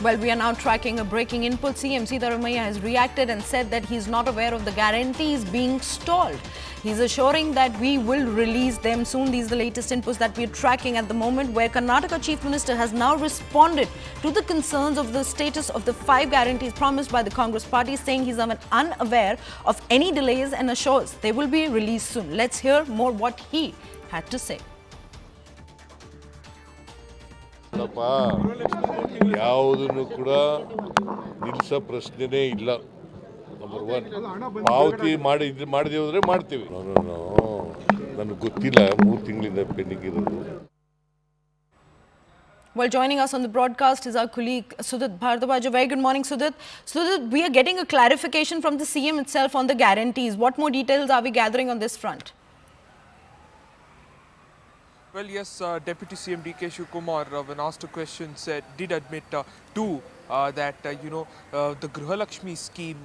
Well, we are now tracking a breaking input. CM Siddaramaiah has reacted and said that he's not aware of the guarantees being stalled. He's assuring that we will release them soon. These are the latest inputs that we're tracking at the moment, where Karnataka Chief Minister has now responded to the concerns of the status of the 5 guarantees promised by the Congress party, saying he's unaware of any delays and assures they will be released soon. Let's hear more what he had to say. ಯಾವುದನ್ನು ಕೂಡ ನಿಲ್ಲಿಸೋ ಪ್ರಶ್ನೆನೇ ಇಲ್ಲ. Number 1 ಪಾವತಿ ಮಾಡಿದೀವಿ ಅಂದ್ರೆ ಮಾಡ್ತೀವಿ. ನನಗೆ ಗೊತ್ತಿಲ್ಲ 3 ತಿಂಗಳಿಂದ ಪೆಂಡಿಂಗ್ ಇರೋದು. Well, joining us on the broadcast is our colleague Sudit Bhardwaj. Very good morning, Sudit. Sudit, we are getting a clarification from the CM itself on the guarantees. What more details are we gathering on this front? Well, yes, Deputy CM DK Shivakumar, when asked a question, did admit that the Grihalakshmi scheme,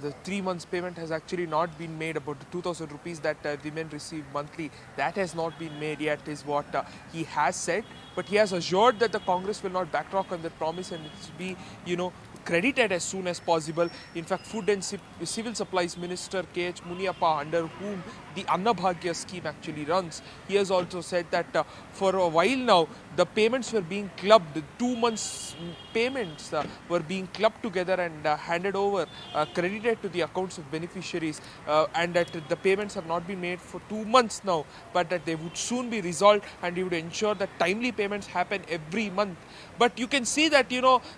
the 3 months payment has actually not been made. About the 2,000 rupees that women receive monthly, that has not been made yet, is what he has said. But he has assured that the Congress will not backtrack on that promise, and it will be, credited as soon as possible. In fact, Food and Civil Supplies Minister K.H. Muniyappa, under whom the Annabhagya scheme actually runs, he has also said that for a while now, the payments were being clubbed. 2 months payments were being clubbed together and handed over, credited to the accounts of beneficiaries, and that the payments have not been made for 2 months now, but that they would soon be resolved, and he would ensure that timely payments happen every month. But you can see that,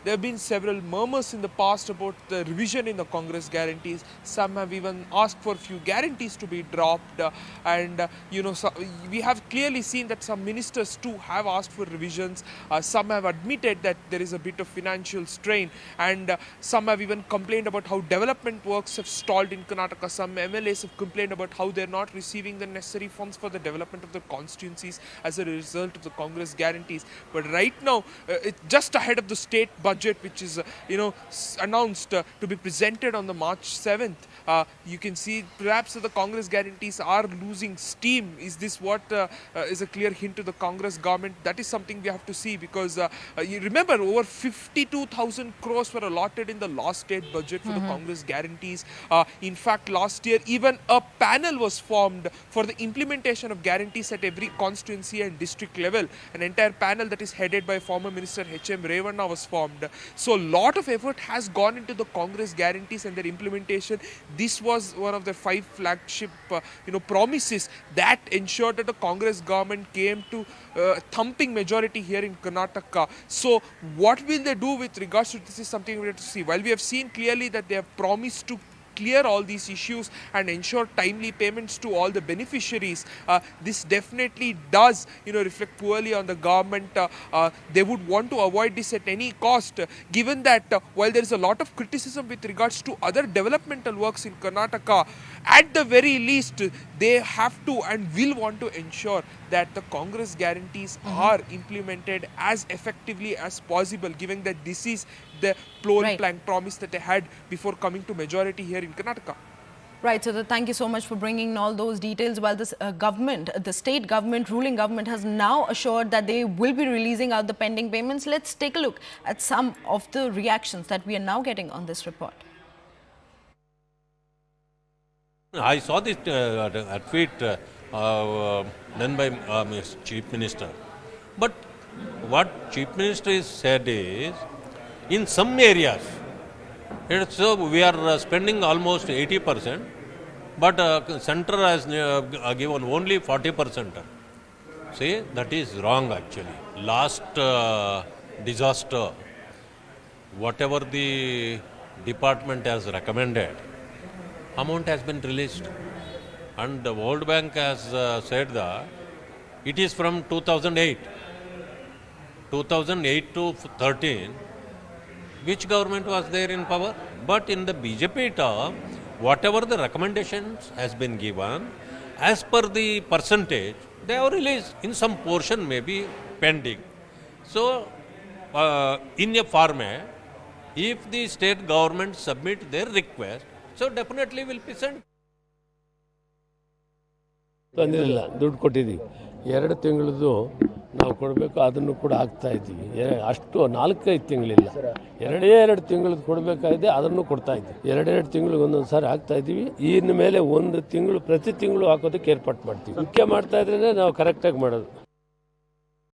there have been several murmurs in the past about the revision in the Congress guarantees. Some have even asked for few guarantees to be dropped, and so we have clearly seen that some ministers too have asked for revisions. Some have admitted that there is a bit of financial strain, and some have even complained about how development works have stalled in Karnataka. Some MLAs have complained about how they're not receiving the necessary funds for the development of their constituencies as a result of the Congress guarantees. But right now, it's just ahead of the state budget, which is announced to be presented on the March 7th. You can see perhaps the Congress guarantees are losing steam. Is this what is a clear hint to the Congress government? That is something we have to see, because you remember over 52,000 crores were allotted in the last state budget for the Congress guarantees. In fact, last year even a panel was formed for the implementation of guarantees at every constituency and district level. An entire panel that is headed by former Minister H.M. Revanna was formed. So a lot of effort has gone into the Congress guarantees and their implementation. This was one of the 5 flagship promises that ensured that the Congress government came to thumping majority here in Karnataka. So what will they do with regards to this is something we have to see. While we have seen clearly that they have promised to clear all these issues and ensure timely payments to all the beneficiaries, this definitely does reflect poorly on the government. They would want to avoid this at any cost, given that while there is a lot of criticism with regards to other developmental works in Karnataka, at the very least they have to and will want to ensure that the Congress guarantees are implemented as effectively as possible, given that this is the plank promise that they had before coming to majority here in Karnataka. Right, so thank you so much for bringing all those details. While this government, the state government, ruling government, has now assured that they will be releasing out the pending payments, let's take a look at some of the reactions that we are now getting on this report. I saw this tweet done by Chief Minister. But what Chief Minister has said is, in some areas, we are spending almost 80%, but center has given only 40%. See, that is wrong actually. Last disaster, whatever the department has recommended, amount has been released. And the World Bank has said that it is from 2008 to 13, which government was there in power? But in the BJP term, whatever the recommendations has been given, as per the percentage, they are released. In some portion may be pending. So, in a format, if the state government submit their request, so definitely will be sent. ತಂದಿರಲಿಲ್ಲ, ದುಡ್ಡು ಕೊಟ್ಟಿದ್ದೀವಿ. 2 ತಿಂಗಳದ್ದು ನಾವು ಕೊಡಬೇಕು, ಅದನ್ನು ಕೂಡ ಹಾಕ್ತಾ ಇದ್ದೀವಿ. ಅಷ್ಟು 4-5 ತಿಂಗಳಿಲ್ಲ, 2 ತಿಂಗಳದ್ದು ಕೊಡಬೇಕಾಗಿದೆ, ಅದನ್ನು ಕೊಡ್ತಾ ಇದ್ದೀವಿ. 2 ತಿಂಗಳಿಗೆ ಒಂದೊಂದು ಸಾರಿ ಹಾಕ್ತಾ ಇದ್ದೀವಿ. ಇನ್ನು ಮೇಲೆ 1 ತಿಂಗಳು ಪ್ರತಿ ತಿಂಗಳು ಹಾಕೋದಕ್ಕೆ ಏರ್ಪಾಟ್ ಮಾಡ್ತೀವಿ. ಮುಖ್ಯ ಮಾಡ್ತಾ ಇದ್ರೆ ನಾವು ಕರೆಕ್ಟಾಗಿ ಮಾಡೋದು.